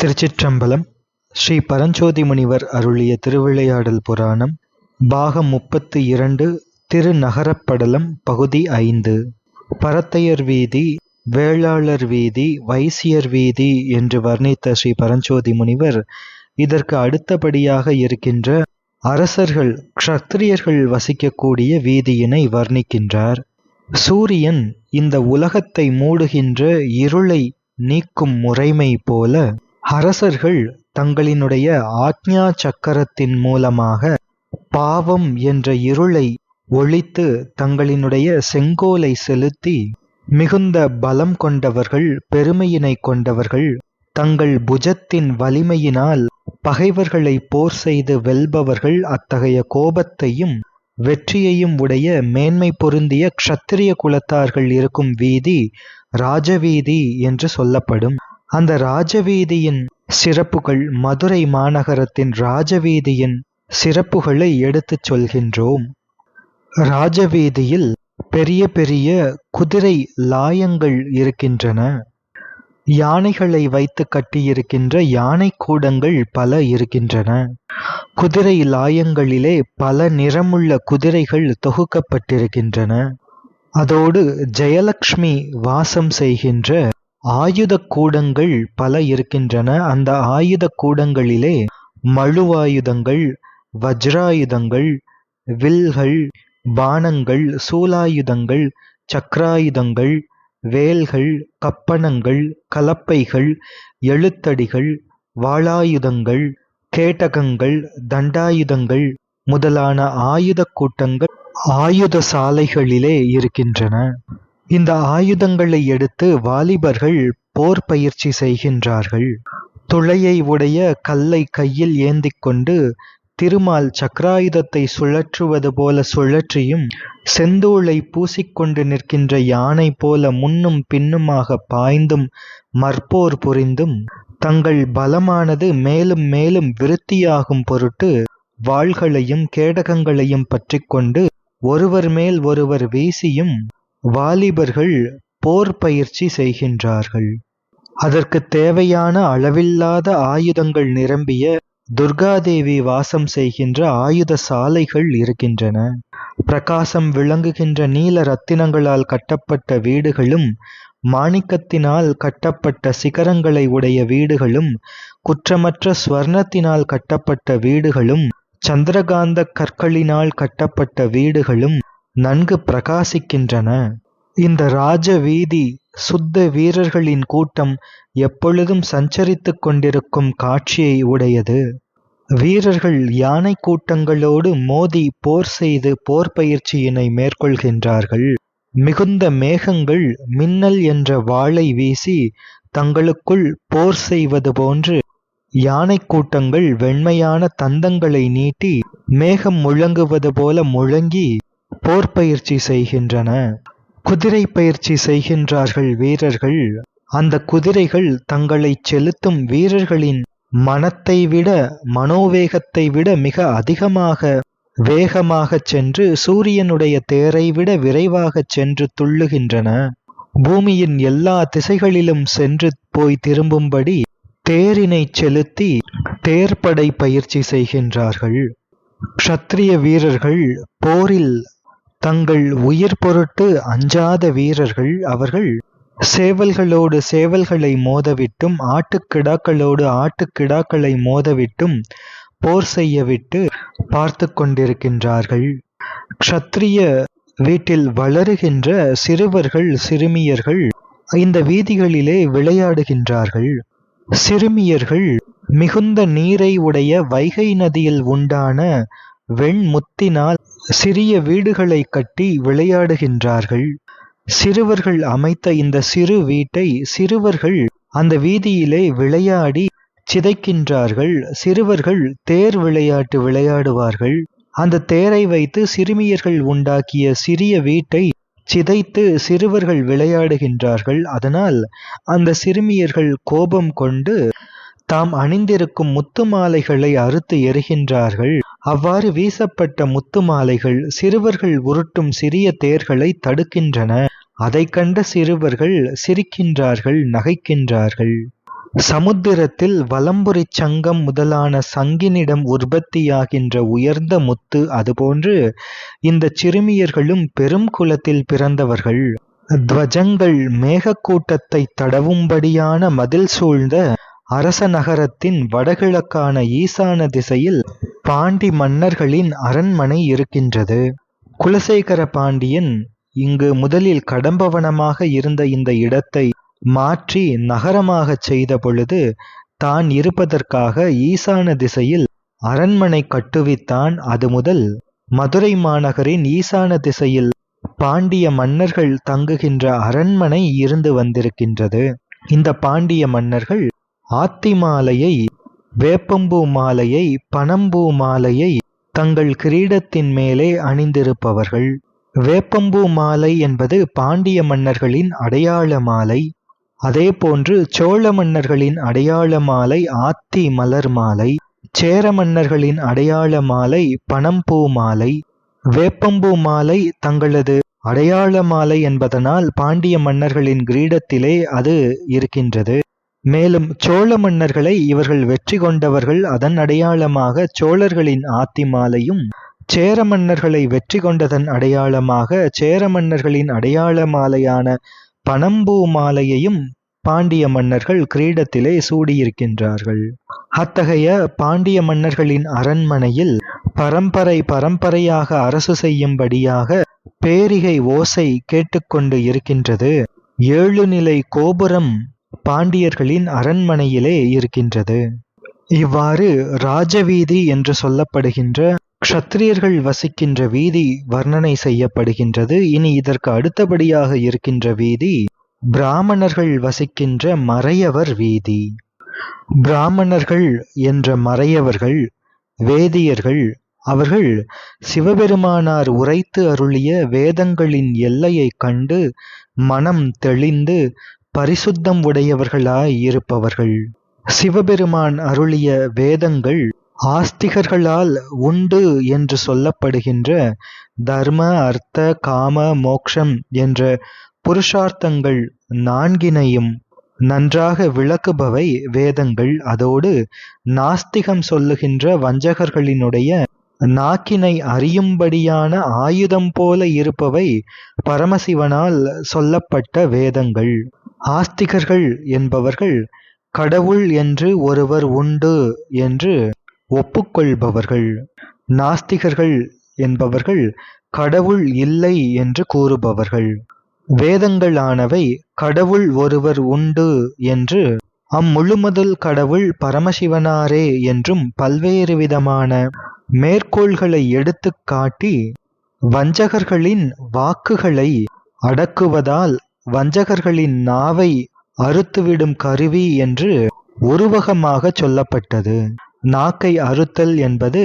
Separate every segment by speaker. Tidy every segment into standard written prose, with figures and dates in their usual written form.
Speaker 1: திருச்சிற்றம்பலம். ஸ்ரீ பரஞ்சோதி முனிவர் அருளிய திருவிளையாடல் புராணம் பாகம் 32 திருநகரப்படலம் பகுதி 5. பரத்தையர் வீதி, வேளாளர் வீதி, வைசியர் வீதி என்று வர்ணித்த ஸ்ரீ பரஞ்சோதி முனிவர் இதற்கு அடுத்தபடியாக இருக்கின்ற அரசர்கள் க்ஷத்திரியர்கள் வசிக்கக்கூடிய வீதியினை வர்ணிக்கின்றார். சூரியன் இந்த உலகத்தை மூடுகின்ற இருளை நீக்கும் முறைமை போல அரசர்கள் தங்களினுடைய ஆக்ஞா சக்கரத்தின் மூலமாக பாவம் என்ற இருளை ஒழித்து தங்களினுடைய செங்கோலை செலுத்தி மிகுந்த பலம் கொண்டவர்கள், பெருமையினை கொண்டவர்கள், தங்கள் புஜத்தின் வலிமையினால் பகைவர்களை போர் செய்து வெல்பவர்கள். அத்தகைய கோபத்தையும் வெற்றியையும் உடைய மேன்மை பொருந்திய க்ஷத்திரிய குலத்தார்கள் இருக்கும் வீதி ராஜவீதி என்று சொல்லப்படும். அந்த ராஜவீதியின் சிறப்புகள், மதுரை மாநகரத்தின் ராஜவீதியின் சிறப்புகளை எடுத்துச் சொல்கின்றோம். ராஜவீதியில் பெரிய பெரிய குதிரை லாயங்கள் இருக்கின்றன. யானைகளை வைத்து கட்டியிருக்கின்ற யானை கூடங்கள் பல இருக்கின்றன. குதிரை லாயங்களிலே பல நிறமுள்ள குதிரைகள் தொகுக்கப்பட்டிருக்கின்றன. அதோடு ஜெயலக்ஷ்மி வாசம் செய்கின்ற ஆயுத கூடங்கள் பல இருக்கின்றன. அந்த ஆயுத கூடங்களிலே மழுவாயுதங்கள், வஜ்ராயுதங்கள், வில்கள், பாணங்கள், சூலாயுதங்கள், சக்கராயுதங்கள், வேல்கள், கப்பணங்கள், கலப்பைகள், எழுத்தடிகள், வாளாயுதங்கள், கேடகங்கள், தண்டாயுதங்கள் முதலான ஆயுத கூட்டங்கள் ஆயுத சாலைகளிலே இருக்கின்றன. இந்த ஆயுதங்களை எடுத்து வாலிபர்கள் போர் பயிற்சி செய்கின்றார்கள். துளையை உடைய கல்லை கையில் ஏந்திக் கொண்டு திருமால் சக்கராயுதத்தை சுழற்றுவது போல சுழற்றியும், செந்தூளை பூசிக்கொண்டு நிற்கின்ற யானை போல முன்னும் பின்னுமாக பாய்ந்தும் மற்போர் புரிந்தும் தங்கள் பலமானது மேலும் மேலும் விருத்தியாகும் பொருட்டு வாள்களையும் கேடகங்களையும் பற்றி கொண்டு ஒருவர் மேல் ஒருவர் வீசியும் வாலிபர்கள் போர் பயிற்சி செய்கின்றார்கள். அதற்கு தேவையான அளவில்லாத ஆயுதங்கள் நிரம்பிய துர்காதேவி வாசம் செய்கின்ற ஆயுத சாலைகள் இருக்கின்றன. பிரகாசம் விளங்குகின்ற நீல ரத்தினங்களால் கட்டப்பட்ட வீடுகளும், மாணிக்கத்தினால் கட்டப்பட்ட சிகரங்களை உடைய வீடுகளும், குற்றமற்ற ஸ்வர்ணத்தினால் கட்டப்பட்ட வீடுகளும், சந்திரகாந்த கற்களினால் கட்டப்பட்ட வீடுகளும் நன்கு பிரகாசிக்கின்றன. இந்த ராஜ வீதி சுத்த வீரர்களின் கூட்டம் எப்பொழுதும் சஞ்சரித்து கொண்டிருக்கும் காட்சியை உடையது. வீரர்கள் யானை கூட்டங்களோடு மோதி போர் செய்து போர் பயிற்சியினை மேற்கொள்கின்றார்கள். மிகுந்த மேகங்கள் மின்னல் என்ற வாளை வீசி தங்களுக்குள் போர் செய்வது போன்று யானை கூட்டங்கள் வெண்மையான தந்தங்களை நீட்டி மேகம் முழங்குவது போல முழங்கி போர் பயிற்சி செய்கின்றன. குதிரை பயிற்சி செய்கின்றார்கள் வீரர்கள். அந்த குதிரைகள் தங்களை செலுத்தும் வீரர்களின் மனத்தை விட, மனோவேகத்தை விட மிக அதிகமாக வேகமாக சென்று சூரியனுடைய தேரை விட விரைவாக சென்று துள்ளுகின்றன. பூமியின் எல்லா திசைகளிலும் சென்று போய் திரும்பும்படி தேரினை செலுத்தி தேர்ப்படை பயிற்சி செய்கின்றார்கள். க்ஷத்திரிய வீரர்கள் போரில் தங்கள் உயிர் பொருட்டு அஞ்சாத வீரர்கள். அவர்கள் சேவல்களோடு சேவல்களை மோதவிட்டும், ஆட்டுக்கிடாக்களோடு ஆட்டுக்கிடாக்களை மோதவிட்டும் போர் செய்யவிட்டு பார்த்து கொண்டிருக்கின்றார்கள். க்ஷத்திரிய வீட்டில் வளருகின்ற சிறுவர்கள், சிறுமியர்கள் இந்த வீதிகளிலே விளையாடுகின்றார்கள். சிறுமியர்கள் மிகுந்த நீரை உடைய வைகை நதியில் உண்டான வெண்முத்தினால் சிறிய வீடுகளை கட்டி விளையாடுகின்றார்கள். சிறுவர்கள் அமைத்த இந்த சிறு வீட்டை சிறுவர்கள் அந்த வீதியிலே விளையாடி சிதைக்கின்றார்கள். சிறுவர்கள் தேர் விளையாட்டு விளையாடுவார்கள். அந்த தேரை வைத்து சிறுமியர்கள் உண்டாக்கிய சிறிய வீட்டை சிதைத்து சிறுவர்கள் விளையாடுகின்றார்கள். அதனால் அந்த சிறுமியர்கள் கோபம் கொண்டு தாம் அணிந்திருக்கும் முத்து மாலைகளை அறுத்து எறிகின்றார்கள். அவ்வாறு வீசப்பட்ட முத்து மாலைகள் சிறுவர்கள் உருட்டும் சிறிய தேர்களை தடுக்கின்றன. அதை கண்ட சிறுவர்கள் சிரிக்கின்றார்கள், நகைக்கின்றார்கள். சமுத்திரத்தில் வலம்புரிச் சங்கம் முதலான சங்கினிடம் உற்பத்தியாகின்ற உயர்ந்த முத்து அதுபோன்று இந்தச் சிறுமியர்களும் பெரும் குலத்தில் பிறந்தவர்கள். துவஜங்கள் மேகக்கூட்டத்தைத் தடவும்படியான மதில் சூழ்ந்த அரச நகரத்தின் வடகிழக்கான ஈசான திசையில் பாண்டி மன்னர்களின் அரண்மனை இருக்கின்றது. குலசேகர பாண்டியன் இங்கு முதலில் கடம்பவனமாக இருந்த இந்த இடத்தை மாற்றி நகரமாகச் செய்த பொழுது தான் இருப்பதற்காக ஈசான திசையில் அரண்மனை கட்டுவித்தான். அது முதல் மதுரை மாநகரின் ஈசான திசையில் பாண்டிய மன்னர்கள் தங்குகின்ற அரண்மனை இருந்து வந்திருக்கின்றது. இந்த பாண்டிய மன்னர்கள் ஆத்தி மாலையை, வேப்பம்பூ மாலையை, பனம்பூ மாலையை தங்கள் கிரீடத்தின் மேலே அணிந்திருப்பவர்கள். வேப்பம்பூ மாலை என்பது பாண்டிய மன்னர்களின் அடையாள மாலை. அதேபோன்று சோழ மன்னர்களின் அடையாள மாலை ஆத்தி மலர் மாலை, சேர மன்னர்களின் அடையாள மாலை பனம்பூ மாலை. வேப்பம்பூ மாலை தங்களது அடையாள மாலை என்பதனால் பாண்டிய மன்னர்களின் கிரீடத்திலே அது இருக்கின்றது. மேலும் சோழ மன்னர்களை இவர்கள் வெற்றி கொண்டவர்கள், அதன் அடையாளமாக சோழர்களின் ஆத்தி மாலையும், சேர மன்னர்களை வெற்றி கொண்டதன் அடையாளமாக சேர மன்னர்களின் அடையாள மாலையான பனம்பூ மாலையையும் பாண்டிய மன்னர்கள் கிரீடத்திலே சூடியிருக்கின்றார்கள். அத்தகைய பாண்டிய மன்னர்களின் அரண்மனையில் பரம்பரையாக அரசு செய்யும்படியாக பேரிகை ஓசை கேட்டுக்கொண்டு இருக்கின்றது. 7 நிலை கோபுரம் பாண்டியர்களின் அரண்மனையிலே இருக்கின்றது. இவ்வாறு ராஜவீதி என்று சொல்லப்படுகின்ற க்ஷத்திரியர்கள் வசிக்கின்ற வீதி வர்ணனை செய்யப்படுகின்றது. இனி இதற்கு அடுத்தபடியாக இருக்கின்ற வீதி பிராமணர்கள் வசிக்கின்ற மறையவர் வீதி. பிராமணர்கள் என்ற மறையவர்கள் வேதியர்கள், அவர்கள் சிவபெருமானார் உரைத்து அருளிய வேதங்களின் எல்லையை கண்டு மனம் தெளிந்து பரிசுத்தம் உடையவர்களாய் இருப்பவர்கள். சிவபெருமான் அருளிய வேதங்கள் ஆஸ்திகர்களால் உண்டு என்று சொல்லப்படுகின்ற தர்ம, அர்த்த, காம, மோக்ஷம் என்ற புருஷார்த்தங்கள் 4னையும் நன்றாக விளக்குபவை வேதங்கள். அதோடு நாஸ்திகம் சொல்லுகின்ற வஞ்சகர்களினுடைய நாக்கினை அறியும்படியான ஆயுதம் போல இருப்பவை பரமசிவனால் சொல்லப்பட்ட வேதங்கள். ஆஸ்திகர்கள் என்பவர்கள் கடவுள் என்று ஒருவர் உண்டு என்று ஒப்புக்கொள்பவர்கள். நாஸ்திகர்கள் என்பவர்கள் கடவுள் இல்லை என்று கூறுபவர்கள். வேதங்களானவை கடவுள் ஒருவர் உண்டு என்று, அம்முழுமுதல் கடவுள் பரமசிவனாரே என்றும் பல்வேறு விதமான மேற்கோள்களை எடுத்துக் காட்டி வஞ்சகர்களின் வாக்குகளை அடக்குவதால் வஞ்சகர்களின் நாவை அறுத்துவிடும் கருவி என்று உருவகமாக சொல்லப்பட்டது. நாக்கை அறுத்தல் என்பது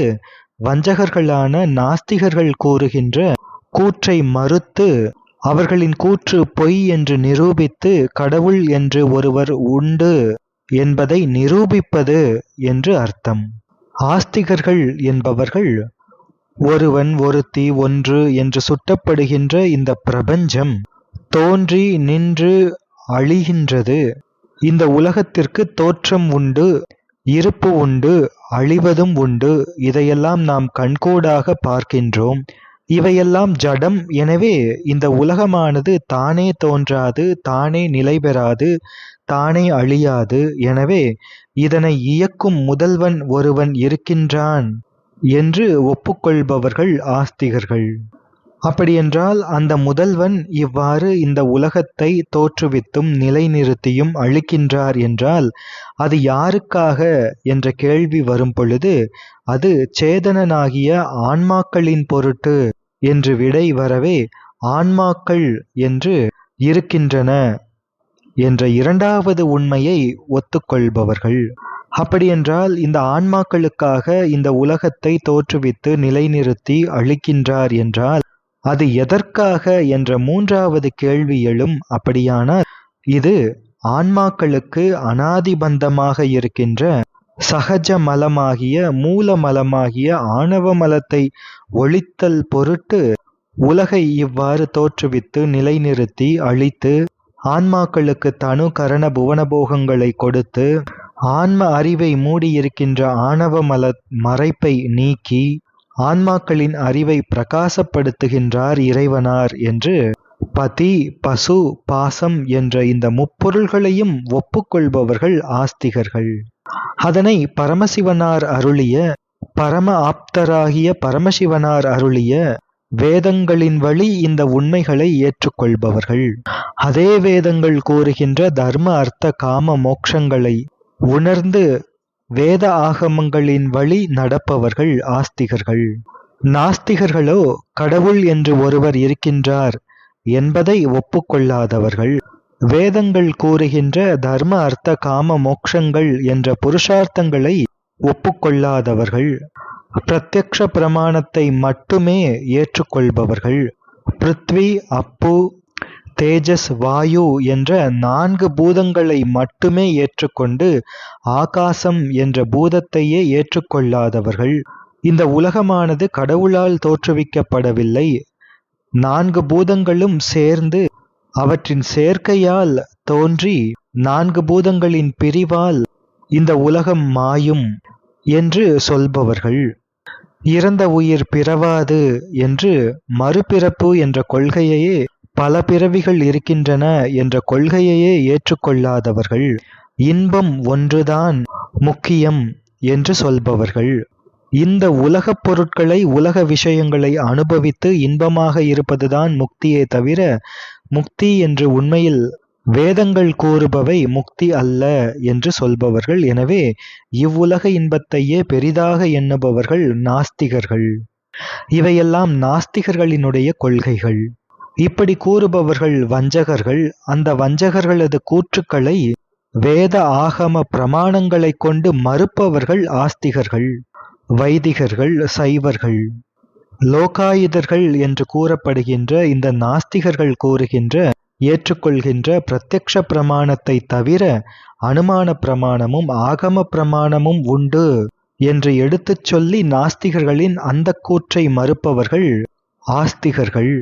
Speaker 1: வஞ்சகர்களான நாஸ்திகர்கள் கூறுகின்ற கூற்றை மறுத்து அவர்களின் கூற்று பொய் என்று நிரூபித்து கடவுள் என்று ஒருவர் உண்டு என்பதை நிரூபிப்பது என்று அர்த்தம். ஆஸ்திகர்கள் என்பவர்கள் ஒருவன், ஒருத்தி, ஒன்று என்று சுட்டப்படுகின்ற இந்த பிரபஞ்சம் தோன்றி நின்று அழிகின்றது. இந்த உலகத்திற்கு தோற்றம் உண்டு, இருப்பு உண்டு, அழிவதும் உண்டு. இதையெல்லாம் நாம் கண்கூடாக பார்க்கின்றோம். இவையெல்லாம் ஜடம். எனவே இந்த உலகமானது தானே தோன்றாது, தானே நிலை பெறாது, தானே அழியாது. எனவே இதனை இயக்கும் முதல்வன் ஒருவன் இருக்கின்றான் என்று ஒப்புக்கொள்பவர்கள் ஆஸ்திகர்கள். அப்படியென்றால் அந்த முதல்வன் இவ்வாறு இந்த உலகத்தை தோற்றுவித்தும் நிலைநிறுத்தியும் அழிக்கின்றார் என்றால் அது யாருக்காக என்ற கேள்வி வரும் பொழுது அது சேதனனாகிய ஆன்மாக்களின் பொருட்டு என்று விடை வரவே ஆன்மாக்கள் என்று இருக்கின்றன என்ற இரண்டாவது உண்மையை ஒத்துக்கொள்பவர்கள். அப்படியென்றால் இந்த ஆன்மாக்களுக்காக இந்த உலகத்தை தோற்றுவித்து நிலைநிறுத்தி அழிக்கின்றார் என்றால் அது எதற்காக என்ற மூன்றாவது கேள்வி எழும். அப்படியானால் இது ஆன்மாக்களுக்கு அனாதிபந்தமாக இருக்கின்ற சகஜ மலமாகிய மூல மலமாகிய ஆணவ மலத்தை ஒழித்தல் பொருட்டு உலகை இவ்வாறு தோற்றுவித்து நிலைநிறுத்தி அழித்து ஆன்மாக்களுக்கு தனு கரண புவனபோகங்களை கொடுத்து ஆன்ம அறிவை மூடியிருக்கின்ற ஆணவ மறைப்பை நீக்கி ஆன்மாக்களின் அறிவை பிரகாசப்படுத்துகின்றார் இறைவனார் என்று பதி, பசு, பாசம் என்ற இந்த முப்பொருள்களையும் ஒப்புக்கொள்பவர்கள் ஆஸ்திகர்கள். அதனை பரமசிவனார் அருளிய பரம ஆப்தராகிய பரமசிவனார் அருளிய வேதங்களின் வழி இந்த உண்மைகளை ஏற்றுக்கொள்பவர்கள். அதே வேதங்கள் கூறுகின்ற தர்ம அர்த்த காம மோட்சங்களை உணர்ந்து வேத ஆகமங்களின் வழி நடப்பவர்கள் ஆஸ்திகர்கள். நாஸ்திகர்களோ கடவுள் என்று ஒருவர் இருக்கின்றார் என்பதை ஒப்புக்கொள்ளாதவர்கள். வேதங்கள் கூறுகின்ற தர்ம அர்த்த காம மோட்சங்கள் என்ற புருஷார்த்தங்களை ஒப்புக்கொள்ளாதவர்கள். பிரத்யக்ஷ பிரமாணத்தை மட்டுமே ஏற்றுக்கொள்பவர்கள். பிருத்வி, அப்பு, தேஜஸ், வாயு என்ற 4 பூதங்களை மட்டுமே ஏற்றுக்கொண்டு ஆகாசம் என்ற பூதத்தையே ஏற்றுக்கொள்ளாதவர்கள். இந்த உலகமானது கடவுளால் தோற்றுவிக்கப்படவில்லை. 4 பூதங்களும் சேர்ந்து அவற்றின் சேர்க்கையால் தோன்றி 4 பூதங்களின் பிரிவால் இந்த உலகம் மாயும் என்று சொல்பவர்கள். இறந்த உயிர் பிறவாது என்று மறுபிறப்பு என்ற கொள்கையையே பல பிறவிகள் இருக்கின்றன என்ற கொள்கையையே ஏற்றுக்கொள்ளாதவர்கள். இன்பம் ஒன்றுதான் முக்கியம் என்று சொல்பவர்கள். இந்த உலகப் பொருட்களை உலக விஷயங்களை அனுபவித்து இன்பமாக இருப்பதுதான் முக்தியே தவிர முக்தி என்று உண்மையில் வேதங்கள் கூறுபவை முக்தி அல்ல என்று சொல்பவர்கள். எனவே இவ்வுலக இன்பத்தையே பெரிதாக எண்ணுபவர்கள் நாஸ்திகர்கள். இவையெல்லாம் நாஸ்திகர்களினுடைய கொள்கைகள். இப்படி கூறுபவர்கள் வஞ்சகர்கள். அந்த வஞ்சகர்களது கூற்றுக்களை வேத ஆகம பிரமாணங்களை கொண்டு மறுப்பவர்கள் ஆஸ்திகர்கள், வைதிகர்கள், சைவர்கள். லோகாயுதர்கள் என்று கூறப்படுகின்ற இந்த நாஸ்திகர்கள் கூறுகின்ற ஏற்றுக்கொள்கின்ற பிரத்யக்ஷ பிரமாணத்தை தவிர அனுமான பிரமாணமும் ஆகம பிரமாணமும் உண்டு என்று எடுத்துச் சொல்லி நாஸ்திகர்களின் அந்த கூற்றை மறுப்பவர்கள் ஆஸ்திகர்கள்.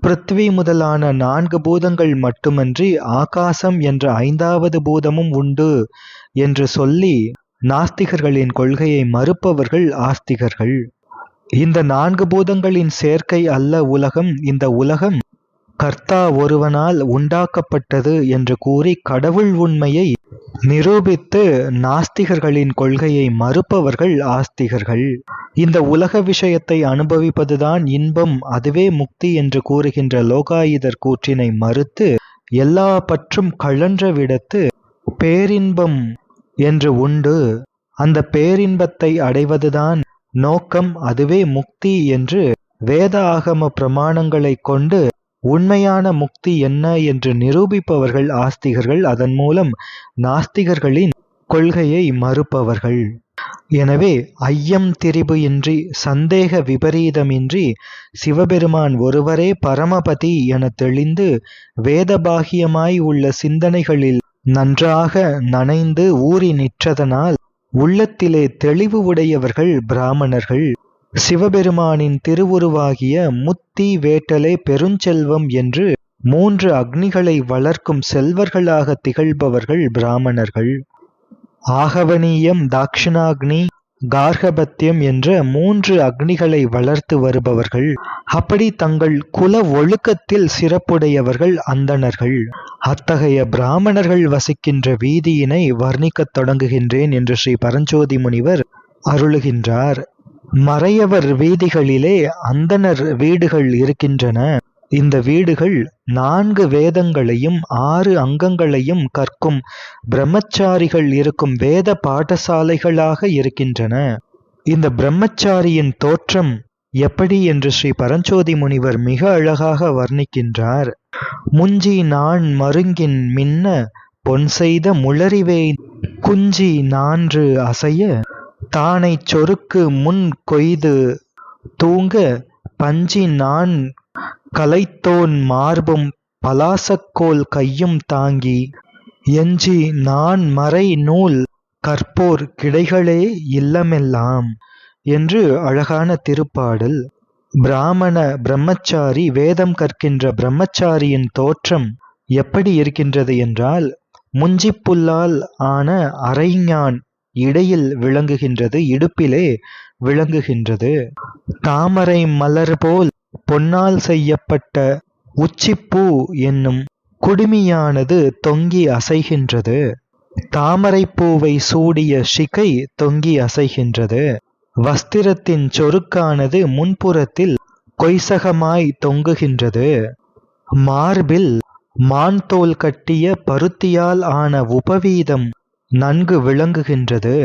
Speaker 1: பிருத்வி முதலான 4 பூதங்கள் மட்டுமன்றி ஆகாசம் என்ற 5வது பூதமும் உண்டு என்று சொல்லி நாஸ்திகர்களின் கொள்கையை மறுப்பவர்கள் ஆஸ்திகர்கள். இந்த 4 பூதங்களின் சேர்க்கை அல்ல உலகம். இந்த உலகம் கர்த்தா ஒருவனால் உண்டாக்கப்பட்டது என்று கூறி கடவுள் உண்மையை நிரூபித்து நாஸ்திகர்களின் கொள்கையை மறுப்பவர்கள் ஆஸ்திகர்கள். இந்த உலக விஷயத்தை அனுபவிப்பதுதான் இன்பம், அதுவே முக்தி என்று கூறுகின்ற லோகாயுதர் கூற்றினை மறுத்து எல்லா பற்றும் கழன்ற விடத்து பேரின்பம் என்று உண்டு, அந்த பேரின்பத்தை அடைவதுதான் நோக்கம், அதுவே முக்தி என்று வேத ஆகம பிரமாணங்களை கொண்டு உண்மையான முக்தி என்ன என்று நிரூபிப்பவர்கள் ஆஸ்திகர்கள். அதன் மூலம் நாஸ்திகர்களின் கொள்கையை மறுப்பவர்கள். எனவே ஐயம் திரிபு இன்றி சந்தேக விபரீதமின்றி சிவபெருமான் ஒருவரே பரமபதி என தெளிந்து வேதபாகியமாய் உள்ள சிந்தனைகளில் நன்றாக நனைந்து ஊறி நிற்றதனால் உள்ளத்திலே தெளிவு உடையவர்கள் பிராமணர்கள். சிவபெருமானின் திருவுருவாகிய முத்தி வேட்டலே பெருஞ்செல்வம் என்று 3 அக்னிகளை வளர்க்கும் செல்வர்களாக திகழ்பவர்கள் பிராமணர்கள். ஆகவனீயம், தாக்ஷிணாக்னி, கார்கபத்தியம் என்ற 3 அக்னிகளை வளர்த்து வருபவர்கள். அப்படி தங்கள் குல ஒழுக்கத்தில் சிறப்புடையவர்கள் அந்தணர்கள். அத்தகைய பிராமணர்கள் வசிக்கின்ற வீதியினை வர்ணிக்கத் தொடங்குகின்றேன் என்று ஸ்ரீ பரஞ்சோதி முனிவர் அருளுகின்றார். மறையவர் வீதிகளிலே அந்தணர் வீடுகள் இருக்கின்றன. இந்த வீடுகள் 4 வேதங்களையும் 6 அங்கங்களையும் கற்கும் பிரம்மச்சாரிகள் இருக்கும் வேத பாடசாலைகளாக இருக்கின்றன. இந்த பிரம்மச்சாரியின் தோற்றம் எப்படி என்று ஸ்ரீ பரஞ்சோதி முனிவர் மிக அழகாக வர்ணிக்கின்றார். முஞ்சி நான் மருங்கின் மின்ன பொன் செய்த முளறிவே குஞ்சி 4 அசைய தானை சொருக்கு முன் கொய்து தூங்க பஞ்சி நான் கலைத்தோன் மார்பும் பலாசக்கோல் கையும் தாங்கி எஞ்சி நான் மறை நூல் கற்போர் கிடைகளே இல்லமெல்லாம் என்று அழகான திருப்பாடல். பிராமண பிரம்மச்சாரி வேதம் கற்கின்ற பிரம்மச்சாரியின் தோற்றம் எப்படி இருக்கின்றது என்றால், முஞ்சிப்புல்லால் ஆன அரைஞான் இடையில் விளங்குகின்றது, இடுப்பிலே விளங்குகின்றது. தாமரை மலர் போல் பொன்னால் செய்யப்பட்ட உச்சிப்பூ என்னும் குடுமியானது தொங்கி அசைகின்றது. தாமரை பூவை சூடிய சிகை தொங்கி அசைகின்றது. வஸ்திரத்தின் சொருக்கானது முன்புறத்தில் கொய்சகமாய் தொங்குகின்றது. மார்பில் மான் தோல் கட்டிய பருத்தியால் ஆன உபவீதம் நன்கு விளங்குகின்றது.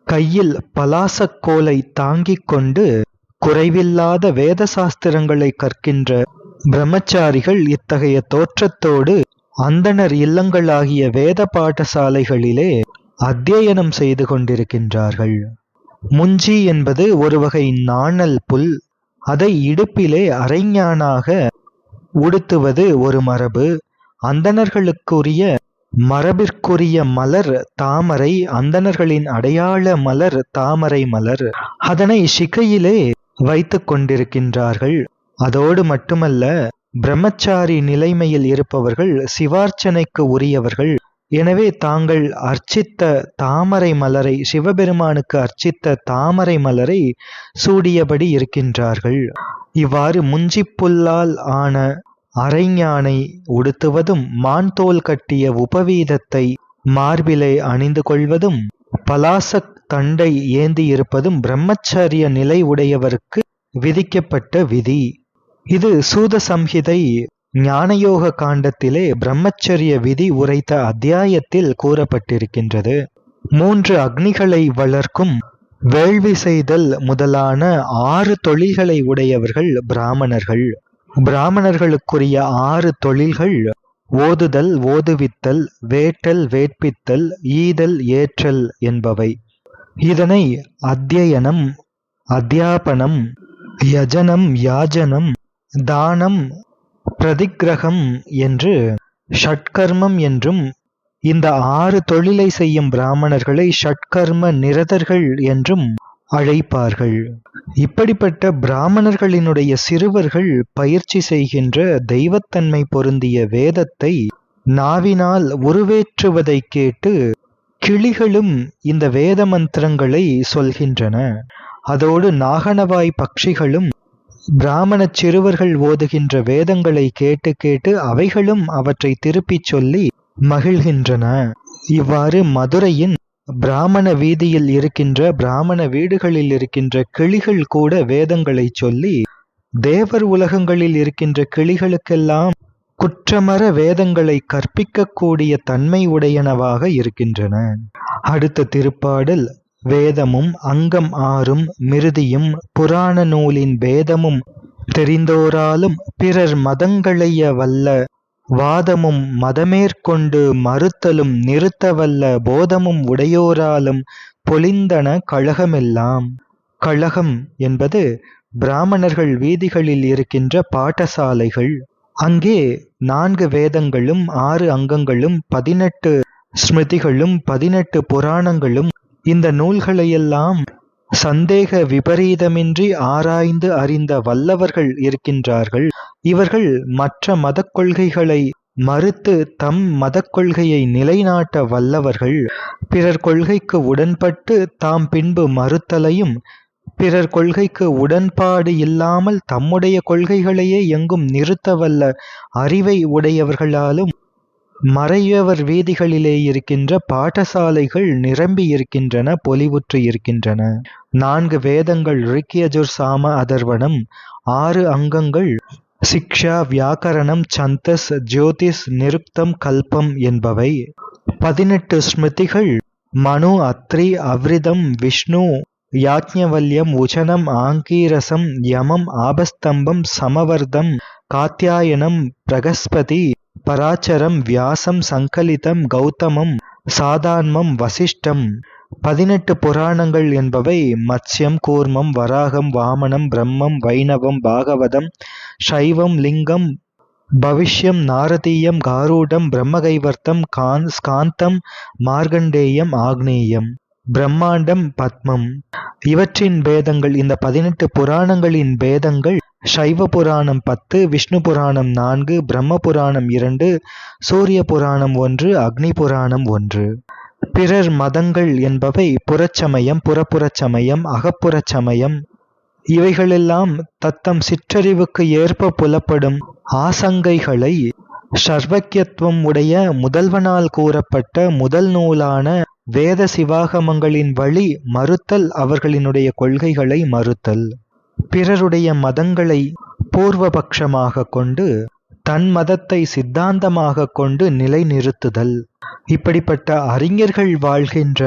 Speaker 1: கையில் பலாசக்கோலை தாங்கிக் கொண்டு குறைவில்லாத வேத சாஸ்திரங்களை கற்கின்ற பிரம்மச்சாரிகள் இத்தகைய தோற்றத்தோடு அந்தணர் இல்லங்களாகிய வேத பாடசாலைகளிலே அத்தியனம் செய்து கொண்டிருக்கின்றார்கள். முஞ்சி என்பது ஒரு வகை நாணல் புல். அதை இடுப்பிலே அரைஞானாக உடுத்துவது ஒரு மரபு. அந்தணர்களுக்குரிய மரபிற்குரிய மலர் தாமரை, அந்தணர்களின் அடையாள மலர் தாமரை மலர். அதனை சிகையிலே வைத்துக் கொண்டிருக்கின்றார்கள். அதோடு மட்டுமல்ல, பிரம்மச்சாரி நிலைமையில் இருப்பவர்கள் சிவார்ச்சனைக்கு உரியவர்கள். எனவே தாங்கள் அர்ச்சித்த தாமரை மலரை, சிவபெருமானுக்கு அர்ச்சித்த தாமரை மலரை சூடியபடி இருக்கின்றார்கள். இவ்வாறு முஞ்சிப்புல்லால் ஆன அரைஞானை உடுத்துவதும், மான் தோல் கட்டிய உபவீதத்தை மார்பிலை அணிந்து கொள்வதும், பலாசக் தண்டை ஏந்தியிருப்பதும் பிரம்மச்சரிய நிலை உடையவருக்கு விதிக்கப்பட்ட விதி. இது சூத சம்ஹிதை ஞானயோக காண்டத்திலே பிரம்மச்சரிய விதி உரைத்த அத்தியாயத்தில் கூறப்பட்டிருக்கின்றது. 3 அக்னிகளை வளர்க்கும் வேள்வி செய்தல் முதலான 6 தொழில்களை உடையவர்கள் பிராமணர்கள். பிராமணர்களுக்குரிய 6 தொழில்கள் ஓதுதல், ஓதுவித்தல், வேட்டல், வேட்பித்தல், ஈதல், ஏற்றல் என்பவை. இதனை அத்தியனம், அத்தியாபனம், யஜனம், யாஜனம், தானம், பிரதிக்கிரகம் என்று ஷட்கர்மம் என்றும், இந்த 6 தொழிலை செய்யும் பிராமணர்களை ஷட்கர்ம நிரதர்கள் என்றும் அழைப்பார்கள். இப்படிப்பட்ட பிராமணர்களினுடைய சிறுவர்கள் பயிற்சி செய்கின்ற தெய்வத்தன்மை பொருந்திய வேதத்தை நாவினால் உருவேற்றுவதை கேட்டு கிளிகளும் இந்த வேத மந்திரங்களை சொல்கின்றன. அதோடு நாகனவாய் பட்சிகளும் பிராமண சிறுவர்கள் ஓதுகின்ற வேதங்களை கேட்டு கேட்டு அவைகளும் அவற்றை திருப்பிச் சொல்லி மகிழ்கின்றன. இவ்வாறு மதுரையின் பிராமண வீதியில் இருக்கின்ற, பிராமண வீடுகளில் இருக்கின்ற கிளிகள் கூட வேதங்களை சொல்லி தேவர் உலகங்களில் இருக்கின்ற கிளிகளுக்கெல்லாம் குற்றமற வேதங்களை கற்பிக்கக்கூடிய தன்மை உடையனவாக இருக்கின்றன. அடுத்த திருப்பாடல், வேதமும் அங்கம் 6ம் மிருதியும் புராண நூலின் வேதமும் தெரிந்தோராலும் பிறர் மதங்களைய வல்ல வாதமும் மதமேற்கொண்டு மறுத்தலும் நிறுத்தவல்ல போதமும் உடையோராலும் பொலிந்தன கழகமெல்லாம். கழகம் என்பது பிராமணர்கள் வீதிகளில் இருக்கின்ற பாடசாலைகள். அங்கே 4 வேதங்களும் 6 அங்கங்களும் 18 ஸ்மிருதிகளும் 18 புராணங்களும், இந்த நூல்களையெல்லாம் சந்தேக விபரீதமின்றி ஆராய்ந்து அறிந்த வல்லவர்கள் இருக்கின்றார்கள். இவர்கள் மற்ற மதக் கொள்கைகளை மறுத்து தம் மதக் கொள்கையை நிலைநாட்ட வல்லவர்கள். பிறர் கொள்கைக்கு உடன்பட்டு தாம் பின்பு மறுத்தலையும், பிறர் கொள்கைக்கு உடன்பாடு இல்லாமல் தம்முடைய கொள்கைகளையே எங்கும் நிறுத்தவல்ல அறிவை உடையவர்களாலும் மறையவர் வீதிகளிலே இருக்கின்ற பாடசாலைகள் நிரம்பி இருக்கின்றன, பொலிவுற்று இருக்கின்றன. 4 வேதங்கள் ரிக்யஜுர் சாம அதர்வணம், 6 அங்கங்கள் சிக்ஷா, வியாக்கரணம், சந்தஸ், ஜோதிஷ், நிருக்தம், கல்பம் என்பவை. 18 ஸ்மிருதிகள் மனு, அத்ரி, அவ்ரிதம், விஷ்ணு, யாஜ்ஞவல்யம், உச்சனம், ஆங்கீரசம், யமம், ஆபஸ்தம்பம், சமவர்தம், காத்யாயனம், பிரகஸ்பதி, பராச்சரம், வியாசம், சங்கலிதம், கௌதமம், சாதான்மம், வசிஷ்டம். 18 புராணங்கள் என்பவை மத்ஸ்யம், கூர்மம், வராகம், வாமனம், பிரம்மம், வைணவம், பாகவதம், சைவம், லிங்கம், பவிஷ்யம், நாரதீயம், காரூடம், பிரம்மகைவர்த்தம், ஸ்காந்தம், மார்கண்டேயம், ஆக்னேயம், பிரம்மாண்டம், பத்மம். இவற்றின் பேதங்கள், இந்த 18 புராணங்களின் பேதங்கள் சைவ புராணம் 10, விஷ்ணு புராணம் 4, பிரம்ம புராணம் 2, சூரிய புராணம் 1, அக்னி புராணம் 1. பிறர் மதங்கள் என்பவை புறச்சமயம், புறப்புறச் சமயம், அகப்புறச் சமயம். இவைகளெல்லாம் தத்தம் சிற்றறிவுக்கு ஏற்ப புலப்படும் ஆசங்கைகளை சர்வக்யத்துவம் உடைய முதல்வனால் கூறப்பட்ட முதல் நூலான வேத சிவாகமங்களின் வழி மறுத்தல், அவர்களினுடைய கொள்கைகளை மறுத்தல். பிறருடைய மதங்களை பூர்வபக்ஷமாக கொண்டு தன் மதத்தை சித்தாந்தமாக கொண்டு நிலைநிறுத்துதல். இப்படிப்பட்ட அறிஞர்கள் வாழ்கின்ற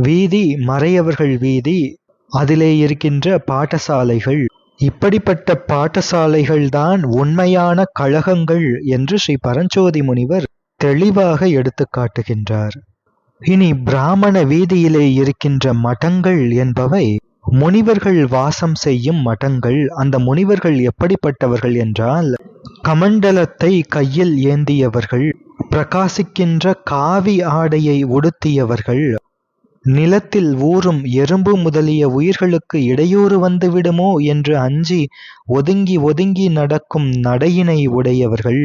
Speaker 1: வீதி மறையவர்கள் வீதி, அதிலே இருக்கின்ற பாடசாலைகள். இப்படிப்பட்ட பாடசாலைகள்தான் உண்மையான கழகங்கள் என்று ஸ்ரீ பரஞ்சோதி முனிவர் தெளிவாக எடுத்து காட்டுகின்றார். இனி பிராமண வீதியிலே இருக்கின்ற மடங்கள் என்பவை முனிவர்கள் வாசம் செய்யும் மடங்கள். அந்த முனிவர்கள் எப்படிப்பட்டவர்கள் என்றால், கமண்டலத்தை கையில் ஏந்தியவர்கள், பிரகாசிக்கின்ற காவி ஆடையை உடுத்தியவர்கள், நிலத்தில் ஊறும் எறும்பு முதலிய உயிர்களுக்கு இடையூறு வந்துவிடுமோ என்று அஞ்சி ஒதுங்கி ஒதுங்கி நடக்கும் நடையினை உடையவர்கள்,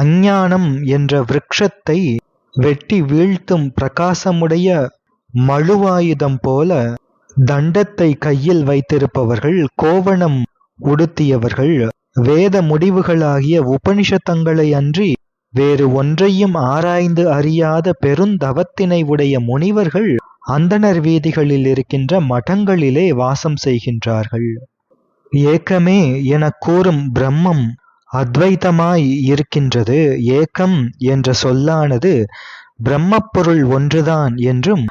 Speaker 1: அஞ்ஞானம் என்ற விருட்சத்தை வெட்டி வீழ்த்தும் பிரகாசமுடைய மழுவாயுதம் போல தண்டத்தை கையில் வைத்திருப்பவர்கள், கோவணம் உடுத்தியவர்கள், வேத முடிவுகளாகிய உபனிஷத்தங்களை அன்றி வேறு ஒன்றையும் ஆராய்ந்து அறியாத பெருந்தவத்தினை உடைய முனிவர்கள் அந்தணர் வீதிகளில் இருக்கின்ற மடங்களிலே வாசம் செய்கின்றார்கள். ஏக்கமே எனக் கூறும் பிரம்மம் அத்வைதமாய் இருக்கின்றது. ஏக்கம் என்ற சொல்லானது பிரம்மப்பொருள் ஒன்றுதான் என்றும்,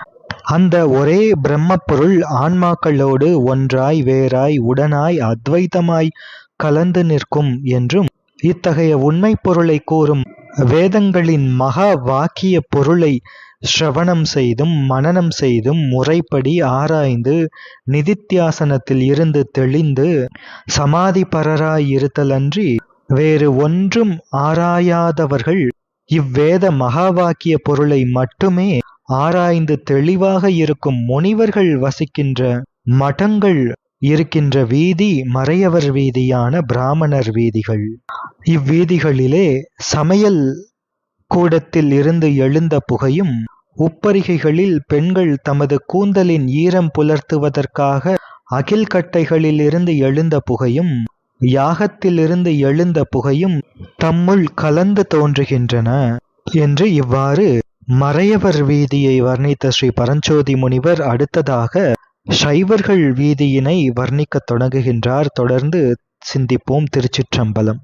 Speaker 1: அந்த ஒரே பிரம்மப்பொருள் ஆன்மாக்களோடு ஒன்றாய் வேறாய் உடனாய் அத்வைதமாய் கலந்து நிற்கும் என்றும், இத்தகைய உண்மை பொருளை கூறும் வேதங்களின் மகா வாக்கிய பொருளை ஸ்ரவணம் செய்தும் மனனம் செய்தும் முறைப்படி ஆராய்ந்து நிதித்தியாசனத்தில் இருந்து தெளிந்து சமாதி பரராய் இருத்தலன்றி வேறு ஒன்றும் ஆராயாதவர்கள் இவ்வேத மகா வாக்கிய பொருளை மட்டுமே ஆராய்ந்து தெளிவாக இருக்கும் முனிவர்கள் வசிக்கின்ற மடங்கள் இருக்கின்ற வீதி மறையவர் வீதியான பிராமணர் வீதிகள். இவ்வீதிகளிலே சமையல் கூடத்தில் இருந்து எழுந்த புகையும், உப்பரிகைகளில் பெண்கள் தமது கூந்தலின் ஈரம் புலர்த்துவதற்காக அகில் கட்டைகளில் இருந்து எழுந்த புகையும், யாகத்திலிருந்து எழுந்த புகையும் தம்முள் கலந்து தோன்றுகின்றன என்று இவ்வாறு மறையவர் வீதியை வர்ணித்த ஸ்ரீ பரஞ்சோதி முனிவர் அடுத்ததாக சைவர்கள் வீதியினை வர்ணிக்கத் தொடங்குகின்றார். தொடர்ந்து சிந்திப்போம். திருச்சிற்றம்பலம்.